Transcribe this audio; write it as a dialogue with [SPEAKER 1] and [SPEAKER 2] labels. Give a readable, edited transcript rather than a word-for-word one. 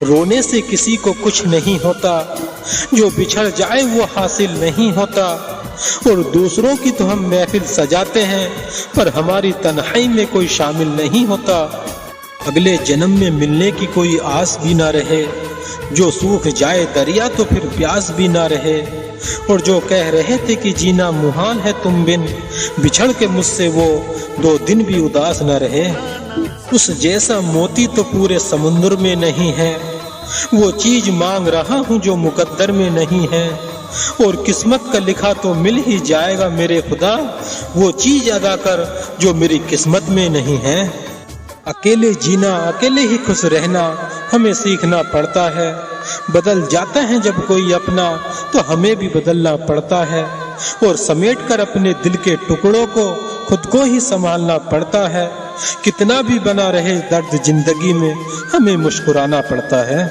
[SPEAKER 1] رونے سے کسی کو کچھ نہیں ہوتا، جو بچھڑ جائے وہ حاصل نہیں ہوتا، اور دوسروں کی تو ہم محفل سجاتے ہیں پر ہماری تنہائی میں کوئی شامل نہیں ہوتا۔ اگلے جنم میں ملنے کی کوئی آس بھی نہ رہے، جو سوکھ جائے دریا تو پھر پیاس بھی نہ رہے، اور جو کہہ رہے تھے کہ جینا محال ہے تم بن، بچھڑ کے مجھ سے وہ 2 دن بھی اداس نہ رہے۔ اس جیسا موتی تو پورے سمندر میں نہیں ہے، وہ چیز مانگ رہا ہوں جو مقدر میں نہیں ہے، اور قسمت کا لکھا تو مل ہی جائے گا میرے خدا، وہ چیز ادا کر جو میری قسمت میں نہیں ہے۔ اکیلے جینا، اکیلے ہی خوش رہنا ہمیں سیکھنا پڑتا ہے، بدل جاتا ہے جب کوئی اپنا تو ہمیں بھی بدلنا پڑتا ہے، اور سمیٹ کر اپنے دل کے ٹکڑوں کو خود کو ہی سنبھالنا پڑتا ہے، کتنا بھی بنا رہے درد زندگی میں ہمیں مسکرانا پڑتا ہے۔